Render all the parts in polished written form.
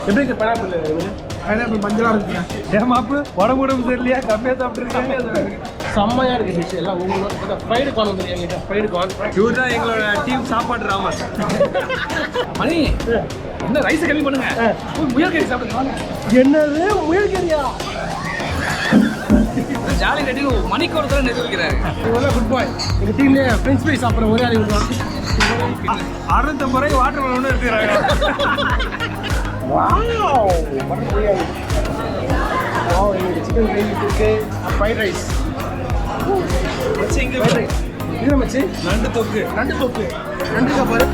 எப்படி இருக்கு pineapple? Pineapple மஞ்சளாக இருக்குங்க. ஏன் மாப்பு உடம்பு சரியில்லையா? கம்மியாக சாப்பிட்ருக்கேன். செம்மையாக இருக்குது டிஷ் எல்லாம். உங்களோட ஃப்ரைடு கார்ன் வந்து எங்கிட்ட ஃப்ரைடு கார்ன். இவர் தான் எங்களோட டீம் சாப்பாடு ராமர். மணி என்ன ரைஸை கம்மி பண்ணுங்க. முயல் கறி சாப்பிடுங்க. என்னது முயல் கறியா? ஜாலி ரெடி மணிக்கு ஒரு தடவை நிறுவிக்கிறாரு. இவரெல்லாம் குட் பாய். எங்கள் டீம்லேயே ஃப்ரெஞ்ச் ஃப்ரை சாப்பிட்ற ஒரே ஆள் இவர் தான். 650 ரூபாய்க்கு வாட்டர் மெலன் எடுத்துக்கிறாங்க. சிக்கன் கிரேவி இருக்கு, ஃப்ரைட் ரைஸ் இது மச்சி. நண்டு தொக்கு நண்டு பாரு.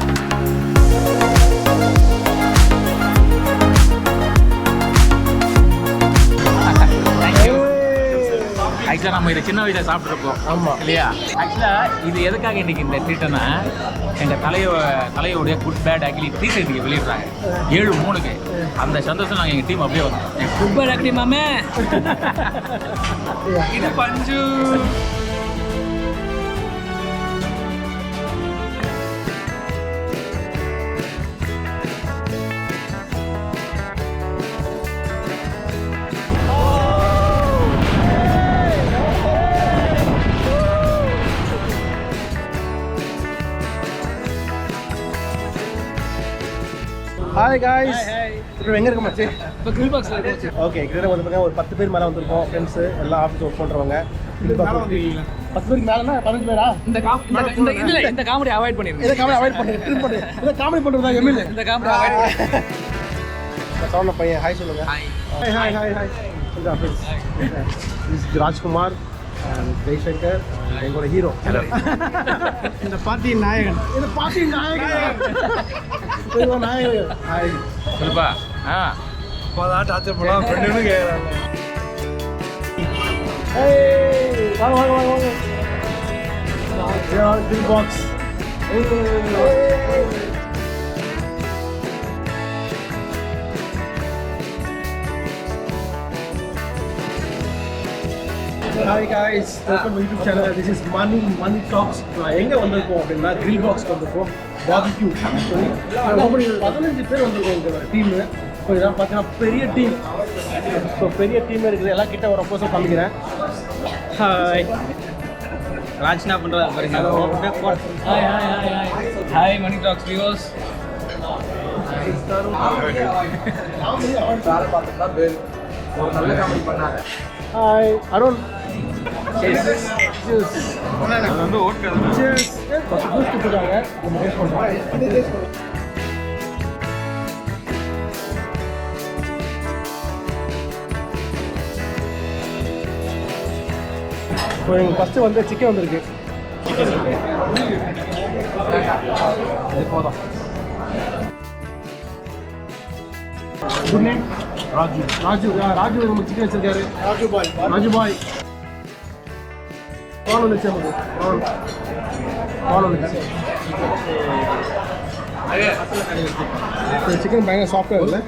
ஆக்சுவலாக நம்ம இதை சின்ன வயசில் சாப்பிட்ருப்போம். ஆமாம் இல்லையா? ஆக்சுவலாக இது எதுக்காக இன்றைக்கி இந்த ட்ரீட்டுன்னா எங்கள் தலையோடைய குட் பேட் ஆக்சுவலி 3 சைட்டுக்கு வெளியிடுறாங்க 7-3க்கு. அந்த சந்தோஷம் நாங்கள் எங்கள் டீம் அப்படியே வந்தோம். குட் பேட் ஆக்சுவலி மாமே இது பஞ்சு. Hi guys. இப்போ எங்கே இருக்க மச்சி? இப்போ கிரில் பாக்ஸில் இருக்கு. ஓகே, கிட்ட வந்து பார்த்தீங்கன்னா ஒரு 10 பேர் மேலே வந்திருக்கோம். ஃப்ரெண்ட்ஸு எல்லாம் ஆஃபீஸ் ஒர்க் பண்ணுறவங்க. 10 பேருக்கு மேலேனா 15 பேரா? இந்த காமெடி அவாய்ட் பண்ணிடுங்க. இதை காமெடி அவாய்ட் பண்ணிடுங்க. இதை காமெடி பண்ணுறதா எம்எல்ஏ? இந்த காமெடி அவாய்ட். சவுண்ட பையன் ஹாய் சொல்லுங்க. ஹாய். ராஜ்குமார், ஜெய்சங்கர், எங்களோட ஹீரோ. இந்த பாட்டியின் நாயகன். ஹாய் சொல்லுப்பா. இப்போதான் டார்ச்சர் பண்ணலாம் ஃப்ரெண்டுன்னு கேட்குறாங்க. வாங்க grill box. Hi guys, welcome to YouTube channel. This is Manitalks. எங்கே வந்திருக்கோம் அப்படின்னா கிரில் பாக்ஸ்க்கு வந்திருக்கோம். பாபிக்யூ ஆக்சுவலி 15 பேர் வந்திருக்கோம் எங்கள் டீமு. இப்போ இதான் பார்த்தீங்கன்னா பெரிய டீம். ஸோ பெரிய டீம் இருக்குது. எல்லாம் கிட்ட ஒரு அப்போசம் காமிக்கிறேன். ஹாய் ராஜ்னா பண்ணுறாரு பாருங்க. ஹாய் மணிடாக்ஸ் வியூவர்ஸ். ஒரு நல்ல காமெடி பண்ணாங்க. ஹாய் அருண். இப்போ எங்கள் ஃபஸ்ட்டு வந்து சிக்கன் வந்திருக்கு. இது போதும். குட் நேம் ராஜு நம்ம சிக்கன் வச்சிருக்காரு. ராஜு பாய் கான் வந்துச்சு. நமக்கு கான் வந்துச்சு. சிக்கன் பயங்கர சாஃப்டாக இல்லை.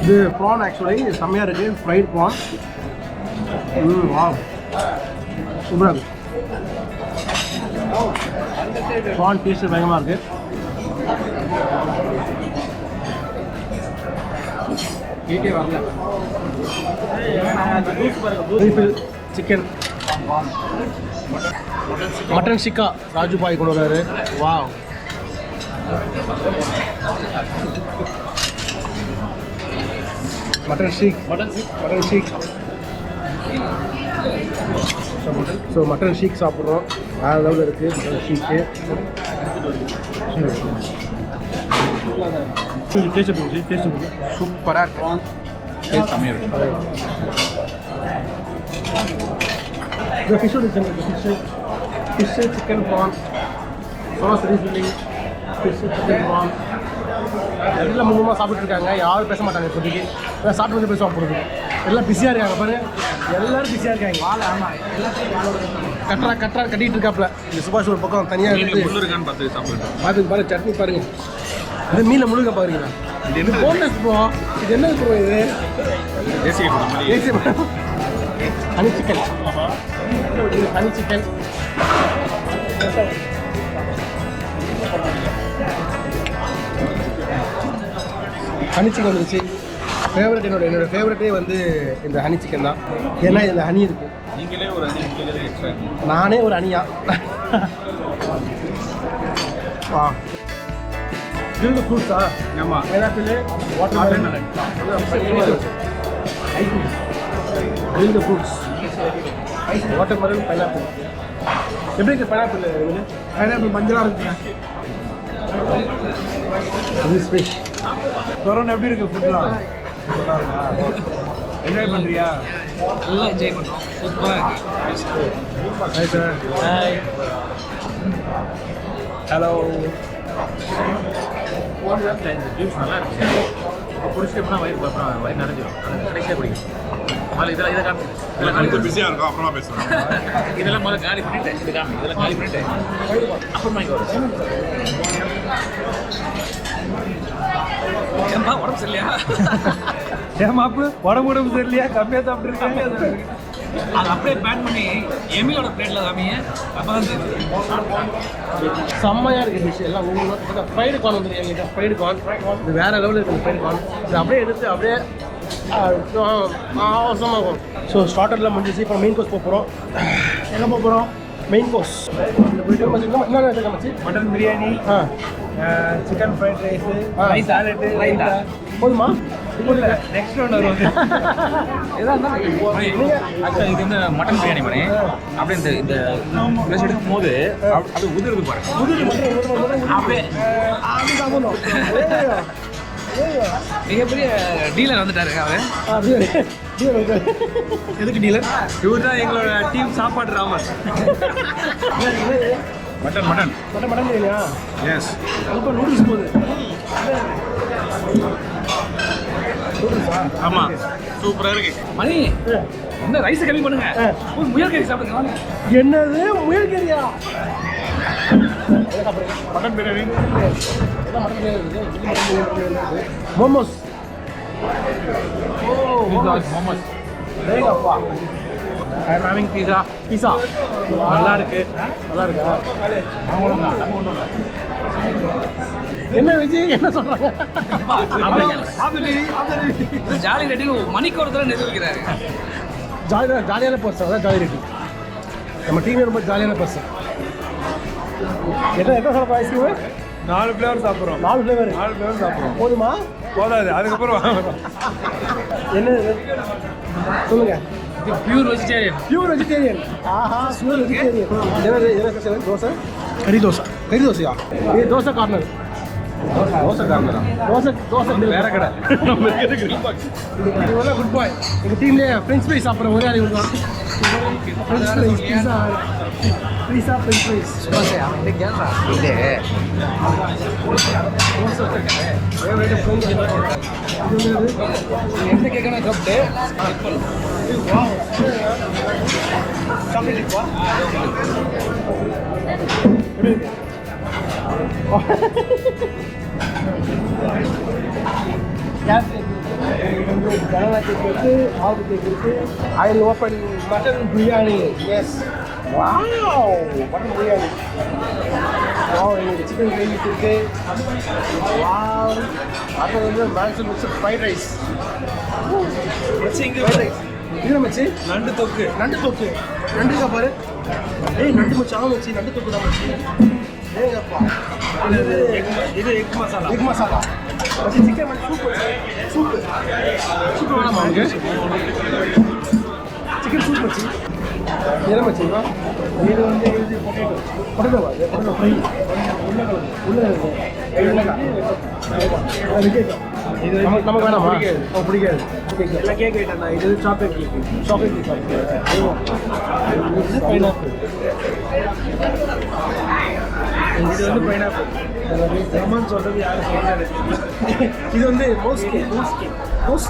இது ப்ரான் ஆக்சுவலி செம்மையாக இருக்குது. Fried PRAN. வாவ் சூப்பராக இருக்குது. ப்ரான் டேஸ்ட்டு பயங்கரமாக இருக்குது. வீட்டே வரல. சிக்கன் மட்டன் சிக்கா ராஜு பாய் கொண்டு வர்றாரு. Wow mutton seekh. So mutton seekh சாப்பிட்றோம். வேறு லெவலில் இருக்குது மட்டன் ஷீக்கு. டேஸ்ட் சூப்பராக இருக்கும். டேஸ்ட் செம்மையாக இருக்கும். இந்த fish chicken prawn sauce refilling fish chicken prawn எல்லாம் முகமாக சாப்பிட்டுருக்காங்க. யாரும் பேச மாட்டாங்க இப்போதைக்கு. சாப்பிட்டு வந்து பேசுவாங்க போகிறது. எல்லாம் பிஸியாக இருக்காங்க பாரு. எல்லாரும் பிஸியாக இருக்காங்க. கட்டுறா கட்டிட்டு இருக்காப்ல. இந்த சுபாஷ் ஒரு பக்கம் தனியாக இருக்கான்னு பார்த்து சாப்பிடுங்க. பாருங்க சட்னி பாருங்க. இந்த மீனில் முழுக்க பாருங்களா? இது என்ன போனஸ் ப்ரோ? இது என்ன ப்ரோ? இது தேசிய ஹனி சிக்கன். ஹனி சிக்கன் வந்துருச்சு. ஃபேவரட் என்னோட ஃபேவரட்டே வந்து இந்த ஹனி சிக்கன் தான். ஏன்னா இதில் ஹனி இருக்கு. நீங்களே ஒரு அணி எக்ஸ்ட்ரா. நானே ஒரு அணியா. வா கிரில்டு ஃப்ரூட்ஸா? ஆமாம். Pineapple, watermelon, grilled fruits, watermelon, pineapple. எப்படி இருக்கு பைனாப்பிள்? பைனாப்பிள் மஞ்சளாக இருக்குங்க. இது ஸ்பெஷ். கொரோனா எப்படி இருக்கு ஃபுட்லாம்? என்ஜாய் பண்ணுறியா? நல்லா என்ஜாய் பண்ணுறோம். சூப்பராக இருக்கு. Hi sir. Hi. Hello. Juice நல்லா இருக்கு. குடிச்சிட்டோம்னா வயிறு நிறைஞ்சிடும். அது கடைசியாக குடிக்கும். முதல்ல இதெல்லாம் காலி பிஸியாக இருக்கும். அப்புறமா பேசுகிறேன். இதெல்லாம் முதல்ல காலி பண்ணிட்டேன். இதெல்லாம் காலி பண்ணிட்டேன். அப்புறமா இங்கே வரும். ஏன்பா உடம்பு சரியில்லையா? ஏமாப்பு உடம்பு சரியில்லையா? கம்மியாக சாப்பிட்ருக்காங்க. அது அப்படியே பேன் பண்ணி எமிலோட பிளேட்டில் காமிங்க. அப்போ வந்து செம்மையாக இருக்குது டிஷ் எல்லாம். உங்களுக்கு ஃப்ரைடு கார்ன் வந்து எங்கிட்ட ஃப்ரைடு கார்ன் இது வேறு லெவலில் இருக்குது. ஃப்ரைடு கார்ன் இது அப்படியே எடுத்து அப்படியே அவசரமாக இருக்கும். ஸோ ஸ்டார்டரில் முடிஞ்சிச்சு. இப்போ மெயின் கோர்ஸ் போகிறோம். எங்கே போகிறோம்? மெயின் கோர்ஸ் என்ன மச்சி? Mutton biryani, chicken fried rice, rice salad, raita போதுமா? இல்லை, நெக்ஸ்ட் ஒன்று வரும். ஆக்சுவலாக இது வந்து மட்டன் பிரியாணி பண்ணி அப்படியே இந்த ட்ரெஸ் எடுக்கும் போது அப்படியே உதிருது பாருங்க. அப்படியே மிகப்பெரிய டீலர் வந்துட்டாரு அவரு. எதுக்கு டீலர்? இவர் தான் எங்களோட டீம் சாப்பாடு Ramar. Mutton mutton mutton mutton பிரியாணியா? எஸ். இப்போ நூடுல்ஸ் போகுது. ஆமாம், சூப்பராக இருக்கு. மணி என்ன ரைஸ் கம்மி பண்ணுங்க. முயல் கறி சாப்பிடுங்க. என்னது முயல் கறியா? மட்டன் பிரியாணி, மோமோஸ். மோமோஸ். பீஸா நல்லா இருக்கு. நல்லா இருக்கா? என்ன விஜய் என்ன சொல்றாங்க? ஜாலி ரெட்டி மணிக்கு ஒரு தடவை நிரூபிக்கிறாரு. ஜாலியான பர்சன். அதான் ஜாலி ரெட்டி. நம்ம டீமே ரொம்ப ஜாலியான பர்சன். என்ன சாப்பிட்றோம்? ஐஸ்கிரீமு 4 ஃப்ளேவர் சாப்பிட்றோம். 4 ஃப்ளேவர் சாப்பிட்றோம். போதுமா? போதாது, அதுக்கப்புறம் என்ன சொல்லுங்க. Pure vegetarian. Pure vegetarian. ஆஹா, பியூர் வெஜிடேரியன். என்ன ஸ்பெஷல்? தோசை, கறி தோசையா? இது தோசை கார்னர். தோசை காரணம். தோசை வேற கடை. குட் பாய். எங்கள் டீம்லேயே ஃப்ரெஞ்ச் ஃப்ரைஸ் சாப்பிட்ற ஒரே ஆள் இவங்க. ஃப்ரெஞ்ச் ஃப்ரைஸ், பீஸா, ஃப்ரெஞ்ச் ஃப்ரைஸ். எந்த கேட்கணும் சாப்பிட்டு banana cake இருக்கு, ஆல்பு கேக் இருக்கு. I will open mutton biryani. Yes. Wow, mutton biryani. Wow, எனக்கு சிக்கன் கிரேவி இருக்கு. Wow. அது வந்து maximum mix fried rice. Fried rice. இது மச்சி நண்டு தொக்கு. நண்டுக்கா பாரு. ஏய் நண்டு மச்சி, ஆமா மச்சி, நண்டு தொக்கு தான் மச்சி. ஏங்கப்பா. இது எக் மசாலா. மச்சி சிக்கன் மச்சி சூப் வேணாமா உங்களுக்கு? சிக்கன் சூப் மச்சி. என்ன மச்சி? இது வந்து பொட்டேட்டோ ஃப்ரை. இது நமக்கு வேணாமா? பிடிக்காது. எல்லாம் கேக் ஐட்டம் தான். இது சாக்லேட் கேக். பைனாப்பிள். இது வந்து பைனாப்பிள். லெமன் சொல்றது யாரும் சொல்றாரு. இது வந்து மோஸ் கேக்.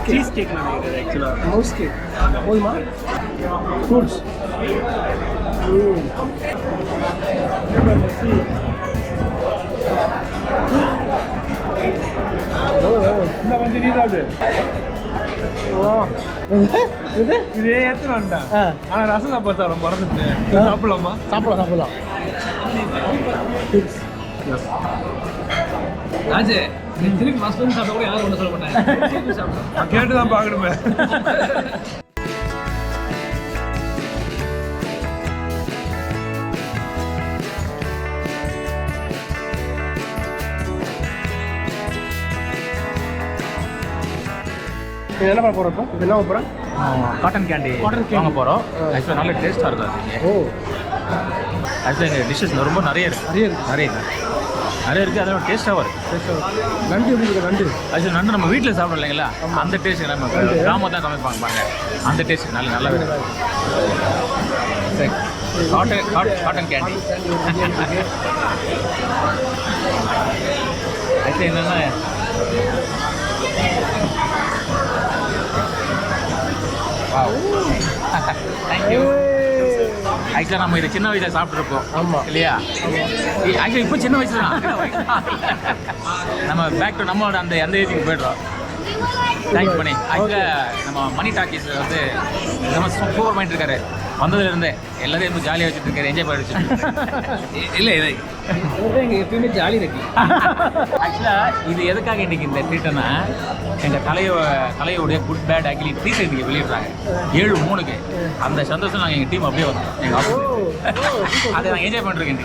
சீஸ் கேக் நினைக்கிறேன் ஆக்சுவலாக. மவுஸ் கேக் போதுமா? ஃப்ரூட்ஸ். இந்த வந்து நீ சாப்பிடு. இதே எத்தனை வந்துட்டேன். ஆனால் ரசம் சாப்பாடு சாப்பிட மறந்துட்டேன். சாப்பிடலாமா? சாப்பிடலாம். ராஜு திருப்பி மஸ்ட் சாப்பிட கூட யாரும் ஒன்றும் சொல்ல மாட்டாங்க. கேட்டு தான் பார்க்கணுமே. என்ன பண்ண போகிறோம்? இப்போ என்ன போகிறோம்? காட்டன் கேண்டி வாங்க போகிறோம். ஆக்சுவலாக நல்ல டேஸ்ட்டாக இருக்கும் அது. ஓ, ஆக்சுவலாக எங்கள் டிஷ்ஷஸ் ரொம்ப நிறைய இருக்குது. அதோட டேஸ்ட்டாகவும் இருக்குது. நண்டு எப்படி இருக்குது? நண்டு ஆக்சுவலி நண்டு நம்ம வீட்டில் சாப்பிடலாம் இல்லைங்களா? அந்த டேஸ்ட்டு நம்ம கிராமம் தான் சமைப்பாங்க பாருங்க. அந்த டேஸ்ட் நல்லா இருக்குது. காட்டன் கேண்டி ஆக்சுவலி என்னென்னா தேங்க்யூ. ஆக்சுவலாக நம்ம இதை சின்ன வயசில் சாப்பிட்ருப்போம். ஆமாம் இல்லையா? ஆக்சுவலி இப்போ சின்ன வயசுல தான் நம்ம பேக் டு நம்மளோட அந்த ஏஜுக்கு போய்டுறோம். தேங்க்ஸ் பண்ணி. ஆக்சுவலாக நம்ம மணி டாக்கீஸில் வந்து நம்ம சூப்பர் மைண்ட் இருக்காரு. வந்ததுலேருந்தே எல்லாத்தையும் ரொம்ப ஜாலியாக வச்சுட்டு இருக்காரு. என்ஜாய் பண்ணி வச்சுட்டு இல்லை இதை எங்கள் எப்பயுமே ஜாலி இருக்கு. ஆக்சுவலாக இது எதுக்காக இன்றைக்கி இந்த ட்ரீட்டுன்னா எங்கள் தலையோடைய குட் பேட் ஆக்சுவலி ட்ரீட் இன்றைக்கி வெளியிடுறாங்க 7:03. அந்த சந்தோஷம் நாங்கள் எங்கள் டீம் அப்படியே வந்தோம். எங்கள் ஆஃபீஸ் அதை நாங்கள் என்ஜாய் பண்ணிருக்கேன்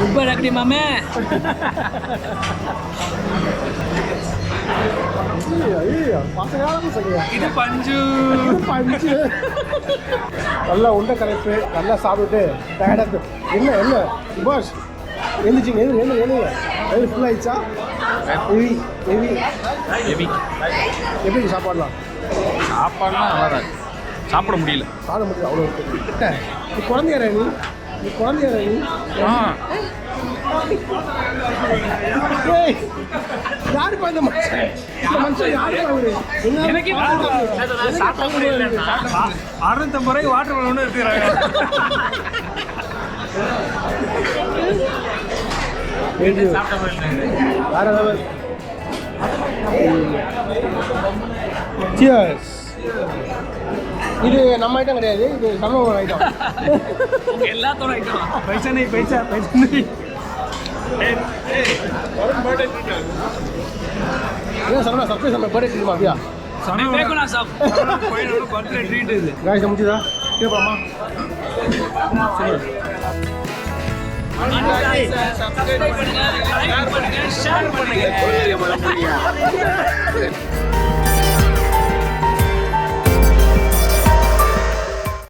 ரொம்ப ரக்கடி மாமே. இது பஞ்சு நல்லா உண்டை கரைப்பு நல்லா சாப்பிட்டு டயர்டாக என்ன பாஸ் எழுந்துச்சிங்க ஃபுல் ஆயிடுச்சா? எப்படி சாப்பாடலாம் நல்லா தான் சாப்பிட முடியல. அவ்வளோ இருக்கு. நீ குழந்தையாரா நீ யாருப்பா இந்த மனுஷன் யாருப்பா அவரு? 650 ரூபாய்க்கு வாட்டர் மெலன் ஒன்று எடுத்துக்கிறாங்க. வேற ஏதாவது சியர்ஸ். இது நம்ம ஐட்டம் கிடையாது, இது சமூக ஐட்டம். எல்லாத்தோட ஐட்டம். பைசா நெய். என்ன சரவணா சர்ப்ரைஸ் நம்ம பர்த்டே ட்ரீட் அப்படியா? பர்த்டே ட்ரீட் இது. காய்ஸ் முடிச்சுதா? கேட்பாமா? சப்ஸ்கிரைப் பண்ணுங்க, லைக் பண்ணுங்க, ஷேர் பண்ணுங்க.